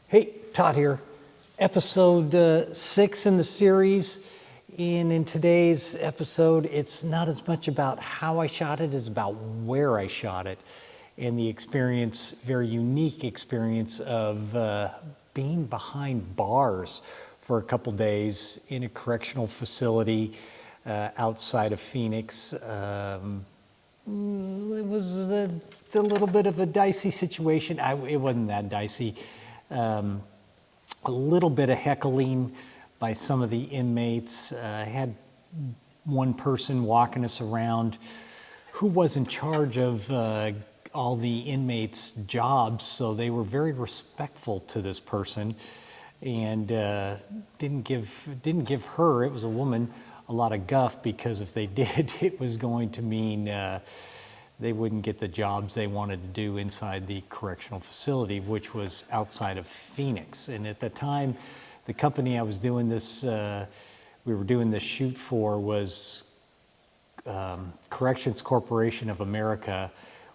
Hey, Todd here. Episode 6 in the series. And in today's episode, it's not as much about how I shot it as about where I shot it. And the experience, very unique experience of being behind bars for a couple days in a correctional facility outside of Phoenix. It was a little bit of a dicey situation. It wasn't that dicey. A little bit of heckling by some of the inmates. I had one person walking us around who was in charge of all the inmates' jobs, so they were very respectful to this person and didn't give her, it was a woman, a lot of guff, because if they did, it was going to mean they wouldn't get the jobs they wanted to do inside the correctional facility, which was outside of Phoenix. And at the time, the company I was doing this, we were doing this shoot for was Corrections Corporation of America,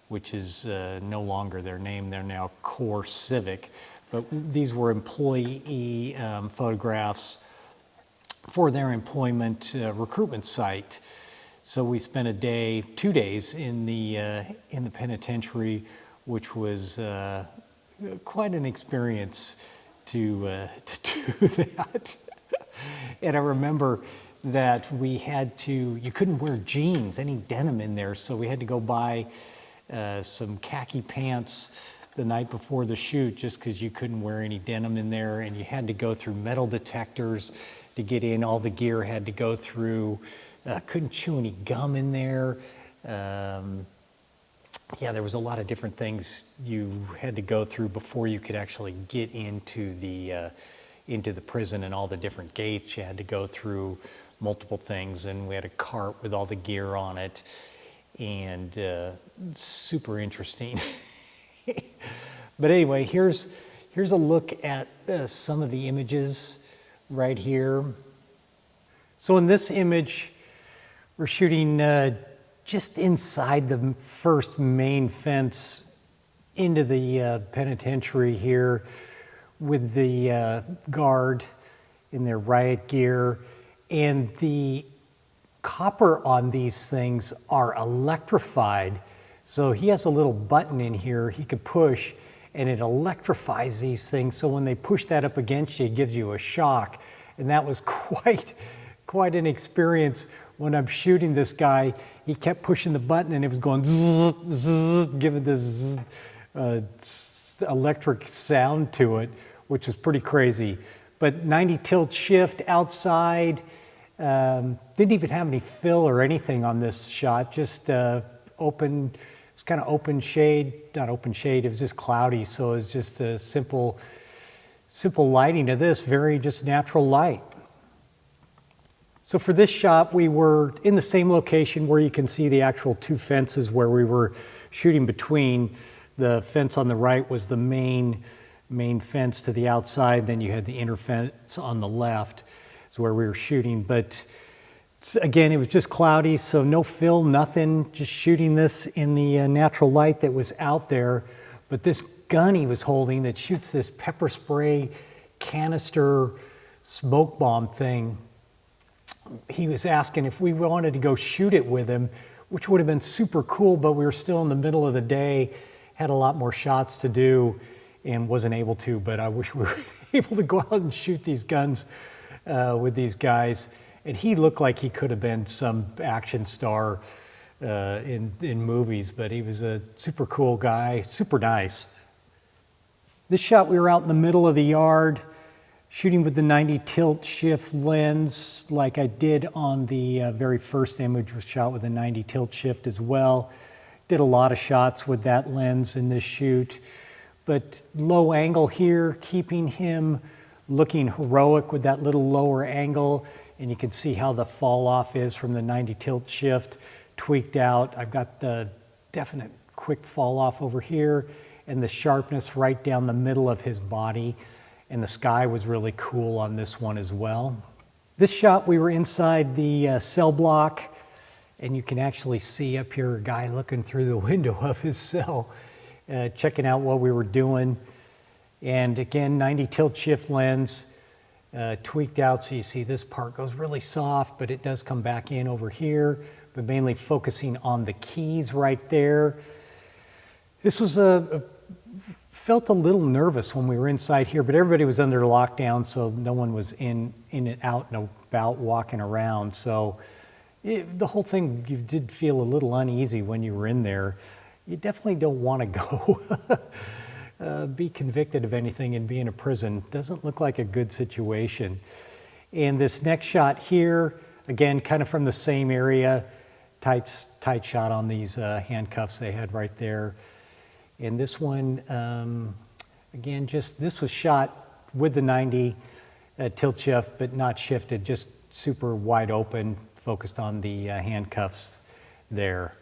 which is no longer their name. They're now Core Civic. But these were employee photographs for their employment recruitment site. So we spent 2 days in the penitentiary, which was quite an experience to do that. And I remember that you couldn't wear jeans, any denim in there, so we had to go buy some khaki pants the night before the shoot just because you couldn't wear any denim in there, and you had to go through metal detectors to get in. All the gear had to go through. Couldn't chew any gum in there. There was a lot of different things you had to go through before you could actually get into the prison, and all the different gates. You had to go through multiple things, and we had a cart with all the gear on it, and super interesting. But anyway, here's a look at some of the images right here. So in this image, we're shooting just inside the first main fence into the penitentiary here with the guard in their riot gear. And the copper on these things are electrified. So he has a little button in here he could push, and it electrifies these things. So when they push that up against you, it gives you a shock. And that was quite an experience. When I'm shooting this guy, he kept pushing the button and it was going zzz, zzz, giving this electric sound to it, which was pretty crazy. But 90 tilt shift outside, didn't even have any fill or anything on this shot, just open, it's kind of open shade, not open shade, it was just cloudy, so it's just a simple lighting of this, very just natural light. So for this shot, we were in the same location where you can see the actual two fences where we were shooting between. The fence on the right was the main fence to the outside, then you had the inner fence on the left is where we were shooting. But again, it was just cloudy, so no fill, nothing, just shooting this in the natural light that was out there. But this gun he was holding that shoots this pepper spray canister smoke bomb thing, he was asking if we wanted to go shoot it with him, which would have been super cool, but we were still in the middle of the day, had a lot more shots to do, and wasn't able to. But I wish we were able to go out and shoot these guns with these guys. And he looked like he could have been some action star in movies, but he was a super cool guy, super nice. This shot, we were out in the middle of the yard, shooting with the 90 tilt shift lens like I did on the very first image, was shot with a 90 tilt shift as well. Did a lot of shots with that lens in this shoot, but low angle here, keeping him looking heroic with that little lower angle, and you can see how the fall off is from the 90 tilt shift tweaked out. I've got the definite quick fall off over here and the sharpness right down the middle of his body. And the sky was really cool on this one as well. This shot, we were inside the cell block, and you can actually see up here a guy looking through the window of his cell, checking out what we were doing. And again, 90 tilt shift lens, tweaked out, so you see this part goes really soft, but it does come back in over here, but mainly focusing on the keys right there. This was felt a little nervous when we were inside here, but everybody was under lockdown, so no one was in and out and about walking around. So the whole thing, you did feel a little uneasy when you were in there. You definitely don't want to go be convicted of anything and be in a prison. Doesn't look like a good situation. And this next shot here, again, kind of from the same area, tight shot on these handcuffs they had right there. And this one, again, this was shot with the 90 tilt shift, but not shifted, just super wide open, focused on the handcuffs there.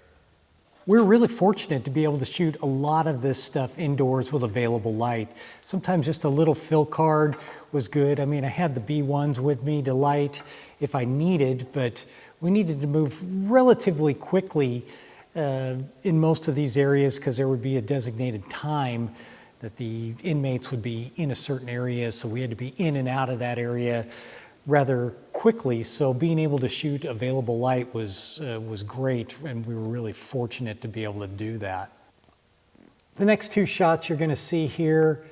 We're really fortunate to be able to shoot a lot of this stuff indoors with available light. Sometimes just a little fill card was good. I mean, I had the B1s with me to light if I needed, but we needed to move relatively quickly in most of these areas because there would be a designated time that the inmates would be in a certain area, so we had to be in and out of that area rather quickly. So being able to shoot available light was great, and we were really fortunate to be able to do that. The next two shots you're going to see here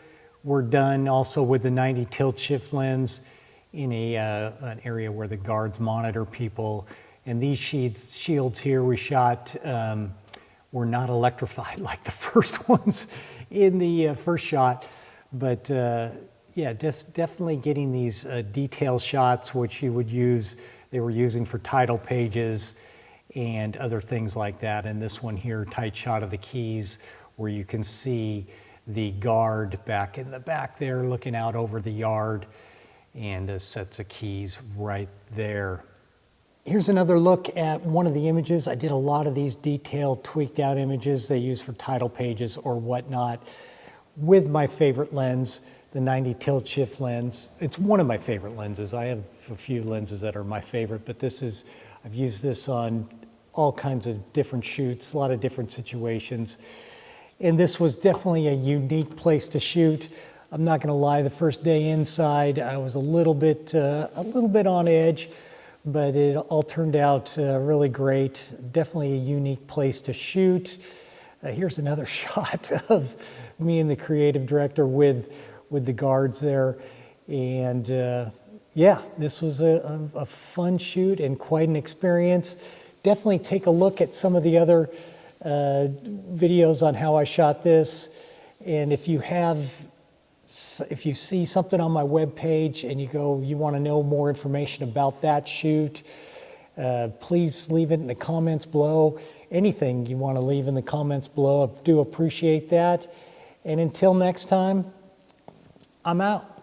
were done also with the 90 tilt shift lens in an area where the guards monitor people. And these shields here we shot were not electrified like the first ones in the first shot, but yeah, definitely getting these detail shots, which you would use, they were using for title pages and other things like that. And this one here, tight shot of the keys, where you can see the guard back in the back there looking out over the yard, and sets of keys right there. Here's another look at one of the images. I did a lot of these detailed, tweaked out images they use for title pages or whatnot with my favorite lens, the 90 tilt shift lens. It's one of my favorite lenses. I have a few lenses that are my favorite, but I've used this on all kinds of different shoots, a lot of different situations. And this was definitely a unique place to shoot. I'm not gonna lie, the first day inside, I was a little bit on edge, but it all turned out really great. Definitely a unique place to shoot. Here's another shot of me and the creative director with the guards there. And yeah, this was a fun shoot and quite an experience. Definitely take a look at some of the other videos on how I shot this. And if you see something on my webpage and you want to know more information about that shoot, please leave it in the comments below. Anything you want to leave in the comments below, I do appreciate that. And until next time, I'm out.